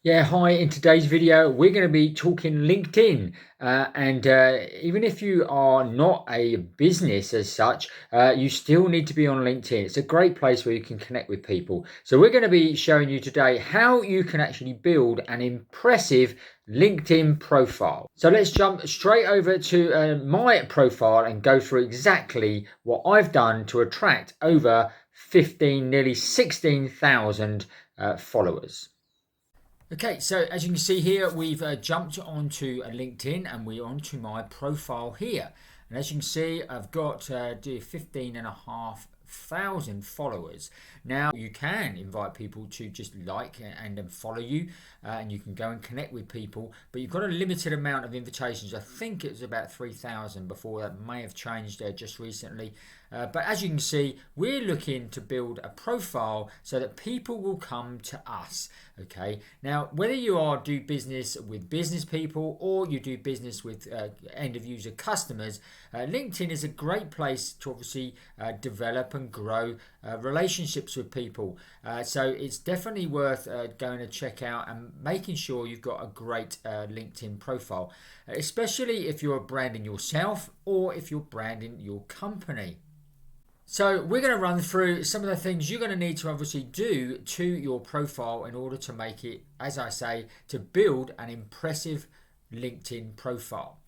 Yeah, hi. In today's video, we're going to be talking LinkedIn. And even if you are not a business as such, you still need to be on LinkedIn. It's a great place where you can connect with people. So, we're going to be showing you today how you can actually build an impressive LinkedIn profile. So, let's jump straight over to my profile and go through exactly what I've done to attract over 15, nearly 16,000 followers. Okay, so as you can see here, we've jumped onto LinkedIn and we're onto my profile here. And as you can see, I've got 15,500 followers. Now, you can invite people to just like and follow you, and you can go and connect with people, but you've got a limited amount of invitations. I think it was about 3,000 before. That may have changed just recently. But as you can see, we're looking to build a profile so that people will come to us. Okay. Now, whether you do business with business people or you do business with end of user customers, LinkedIn is a great place to obviously develop and grow relationships with people. So it's definitely worth going to check out and making sure you've got a great LinkedIn profile, especially if you're branding yourself or if you're branding your company. So we're going to run through some of the things you're going to need to obviously do to your profile in order to make it, as I say, to build an impressive LinkedIn profile.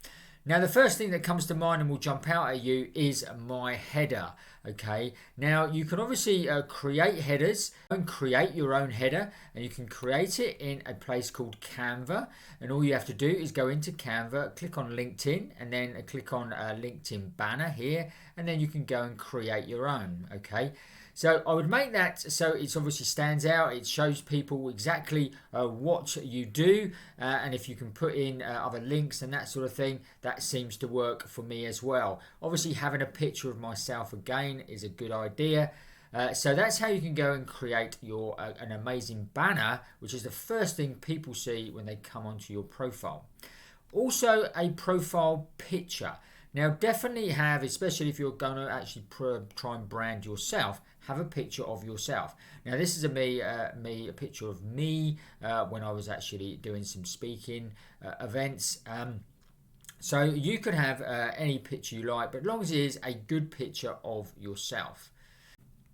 Now, the first thing that comes to mind and will jump out at you is my header. Okay, now you can obviously create headers and create your own header, and you can create it in a place called Canva. And all you have to do is go into Canva, click on LinkedIn, and then click on LinkedIn banner here, and then you can go and create your own. Okay. So I would make that so it obviously stands out. It shows people exactly what you do, and if you can put in other links and that sort of thing, that seems to work for me as well. Obviously, having a picture of myself again is a good idea. So that's how you can go and create your an amazing banner, which is the first thing people see when they come onto your profile. Also, a profile picture. Now, definitely have, especially if you're going to actually try and brand yourself, have a picture of yourself. Now, this is a picture of me when I was actually doing some speaking events. So you can have any picture you like, but as long as it is a good picture of yourself.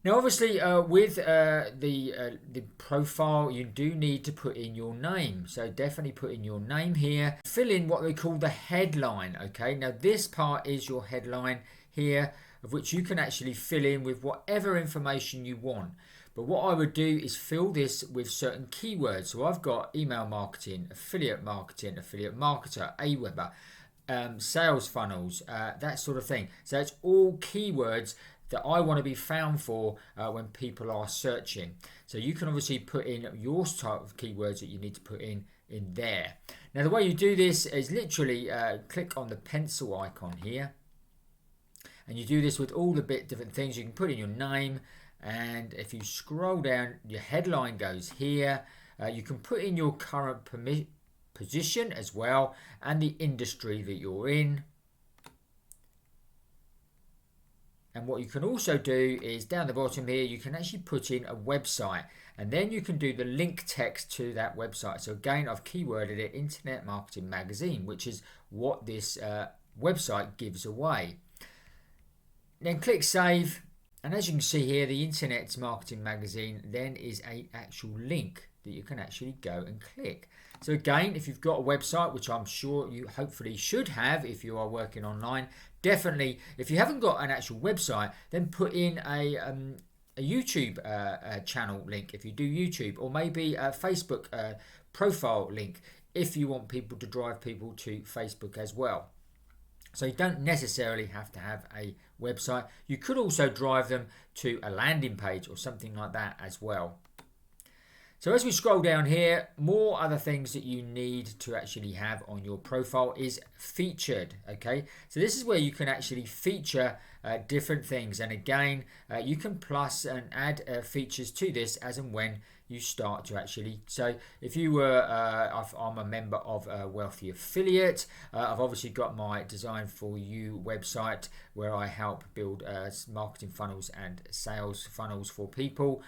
Now, obviously, with the profile, you do need to put in your name. So definitely put in your name here. Fill in what they call the headline. Okay. Now, this part is your headline here, of which you can actually fill in with whatever information you want. But what I would do is fill this with certain keywords. So I've got email marketing, affiliate marketer, Aweber, sales funnels, that sort of thing. So it's all keywords that I want to be found for when people are searching. So you can obviously put in your type of keywords that you need to put in there. Now, the way you do this is literally click on the pencil icon here, and you do this with all the different things. You can put in your name, and if you scroll down, your headline goes here. You can put in your current position as well and the industry that you're in. And what you can also do is down the bottom here, you can actually put in a website, and then you can do the link text to that website. So again, I've keyworded it Internet Marketing Magazine, which is what this website gives away. Then click save. And as you can see here, the Internet Marketing Magazine then is an actual link that you can actually go and click. So again, if you've got a website, which I'm sure you hopefully should have if you are working online, definitely, if you haven't got an actual website, then put in a YouTube channel link if you do YouTube, or maybe a Facebook profile link if you want people to drive people to Facebook as well. So you don't necessarily have to have a website. You could also drive them to a landing page or something like that as well. So as we scroll down here, more other things that you need to actually have on your profile is featured. Okay, so this is where you can actually feature different things, and again you can plus and add features to this as and when you start to actually. So if you were I'm a member of a Wealthy Affiliate, I've obviously got my Design For You website where I help build marketing funnels and sales funnels for people.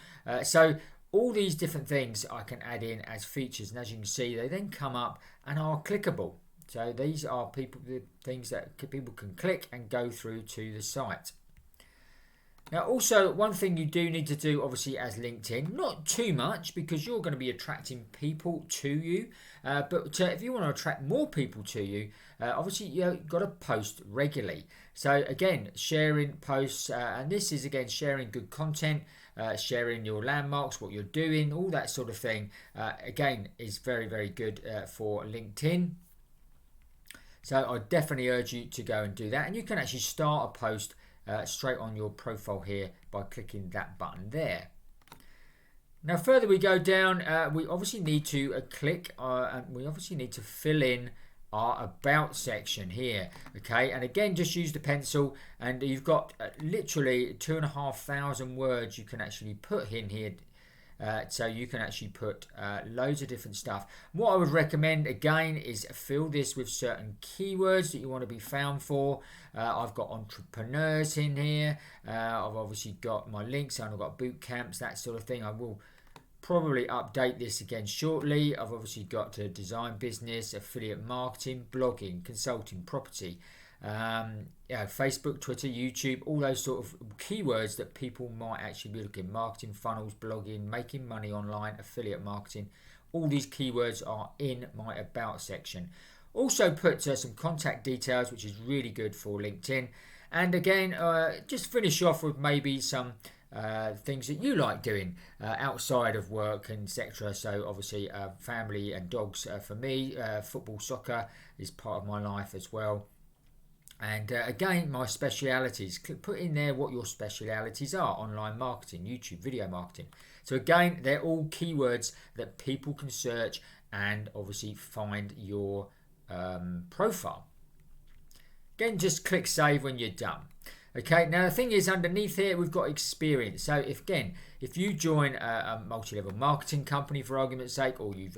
So All these different things I can add in as features, and as you can see, they then come up and are clickable. So these are the things that people can click and go through to the site. Now, also, one thing you do need to do, obviously, as LinkedIn, not too much because you're going to be attracting people to you. But if you want to attract more people to you, obviously, you've got to post regularly. So, again, sharing posts, and this is, again, sharing good content, sharing your landmarks, what you're doing, all that sort of thing, again, is very, very good for LinkedIn. So, I definitely urge you to go and do that. And you can actually start a post straight on your profile here by clicking that button there. Now further we go down, we obviously need to click and we obviously need to fill in our about section here. Okay, and again just use the pencil, and you've got literally 2,500 words you can actually put in here. So you can actually put loads of different stuff. What I would recommend again is fill this with certain keywords that you want to be found for. I've got entrepreneurs in here. I've obviously got my links and I've got boot camps, that sort of thing. I will probably update this again shortly. I've obviously got design business, affiliate marketing, blogging, consulting, property. Facebook, Twitter, YouTube, all those sort of keywords that people might actually be looking. Marketing funnels, blogging, making money online, affiliate marketing. All these keywords are in my about section. Also put some contact details, which is really good for LinkedIn. And again, just finish off with maybe some things that you like doing outside of work, etc. So obviously family and dogs for me. Football, soccer is part of my life as well. And again, my specialities, put in there what your specialities are: online marketing, YouTube, video marketing. So again, they're all keywords that people can search and obviously find your profile. Again, just click save when you're done. Okay, now the thing is, underneath here we've got experience. So if you join a multi-level marketing company, for argument's sake, or you've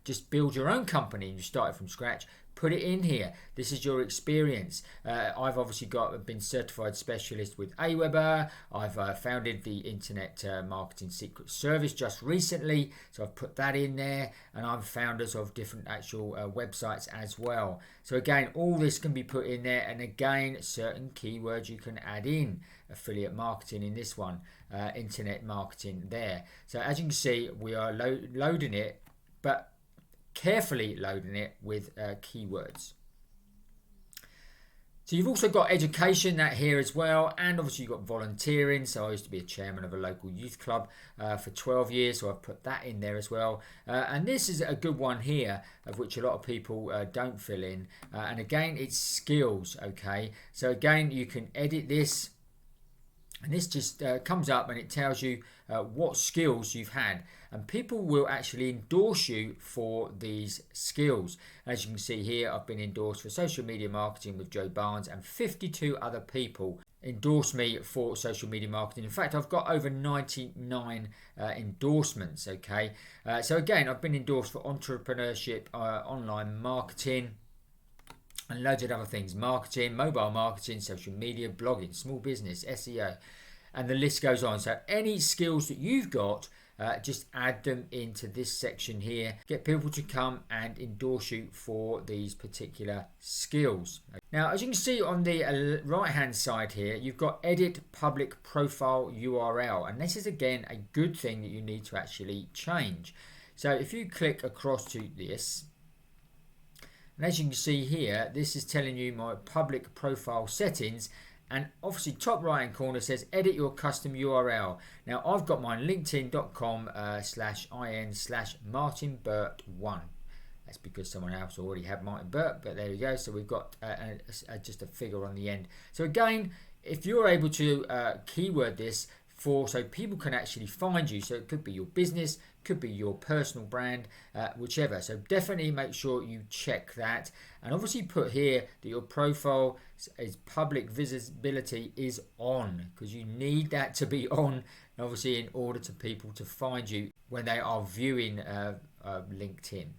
just build your own company and you started from scratch, put it in here. This is your experience. I've obviously been certified specialist with Aweber. I've founded the Internet Marketing Secret Service just recently, so I've put that in there, and I'm founders of different actual websites as well. So again, all this can be put in there, and again, certain keywords you can add in. Affiliate marketing in this one, internet marketing there. So as you can see, we are loading it, but carefully loading it with keywords. So you've also got education that here as well, and obviously you've got volunteering. So I used to be a chairman of a local youth club for 12 years, so I've put that in there as well. And this is a good one here, of which a lot of people don't fill in. And again, it's skills, okay? So again, you can edit this, and this just comes up and it tells you what skills you've had. And people will actually endorse you for these skills. As you can see here, I've been endorsed for social media marketing with Joe Barnes, and 52 other people endorse me for social media marketing. In fact, I've got over 99 endorsements, okay? So again, I've been endorsed for entrepreneurship, online marketing, and loads of other things: marketing, mobile marketing, social media, blogging, small business, SEO, and the list goes on. So any skills that you've got, just add them into this section here. Get people to come and endorse you for these particular skills. Now, as you can see on the right hand side here, you've got edit public profile URL, and this is again a good thing that you need to actually change. So if you click across to this, and as you can see here, this is telling you my public profile settings, and obviously top right hand corner says edit your custom URL. Now I've got mine linkedin.com/in/martinburt1. That's because someone else already had Martin Burt, but there we go. So we've got just a figure on the end. So again, if you're able to keyword this so people can actually find you, so it could be your business, could be your personal brand, whichever. So definitely make sure you check that, and obviously put here that your profile is public visibility is on, because you need that to be on, obviously, in order to people to find you when they are viewing LinkedIn.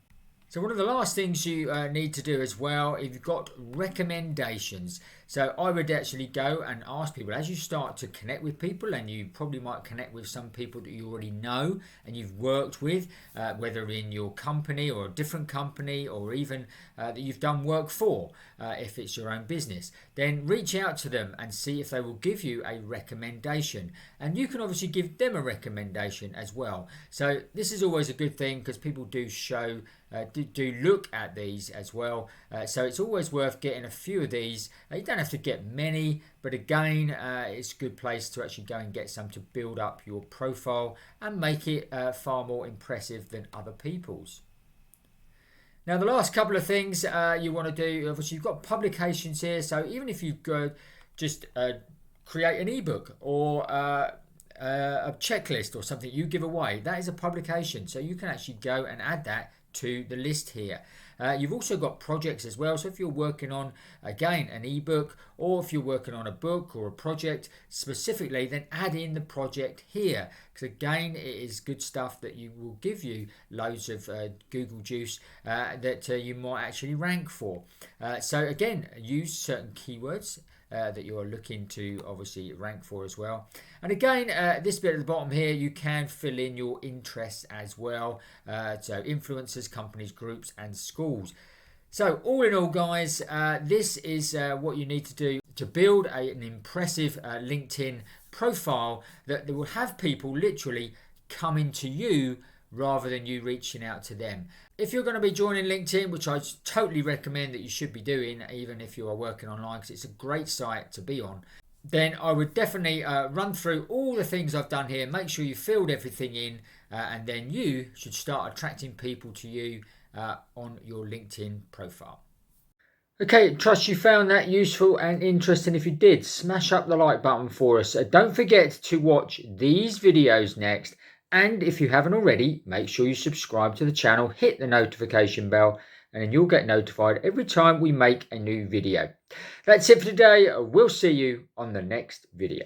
So one of the last things you need to do as well, if you've got recommendations. So I would actually go and ask people, as you start to connect with people, and you probably might connect with some people that you already know and you've worked with, whether in your company or a different company, or even that you've done work for, if it's your own business, then reach out to them and see if they will give you a recommendation. And you can obviously give them a recommendation as well. So this is always a good thing, because people do show do look at these as well. So it's always worth getting a few of these. You don't have to get many, but again, it's a good place to actually go and get some to build up your profile and make it far more impressive than other people's. Now, the last couple of things you want to do, obviously you've got publications here. So even if you go just create an ebook or a checklist or something you give away, that is a publication. So you can actually go and add that to the list here. You've also got projects as well. So if you're working on, again, an ebook, or if you're working on a book or a project specifically, then add in the project here, because again, it is good stuff that you will give you loads of Google juice that you might actually rank for. So again, use certain keywords that you're looking to obviously rank for as well. And again, this bit at the bottom here, you can fill in your interests as well. So influencers, companies, groups, and schools. So all in all, guys, this is what you need to do to build an impressive LinkedIn profile that will have people literally coming to you rather than you reaching out to them. If you're going to be joining LinkedIn, which I totally recommend that you should be doing, even if you are working online, because it's a great site to be on, then I would definitely run through all the things I've done here, make sure you filled everything in, and then you should start attracting people to you on your LinkedIn profile. Okay, trust you found that useful and interesting. If you did, smash up the like button for us. Don't forget to watch these videos next. And if you haven't already, make sure you subscribe to the channel, hit the notification bell, and then you'll get notified every time we make a new video. That's it for today. We'll see you on the next video.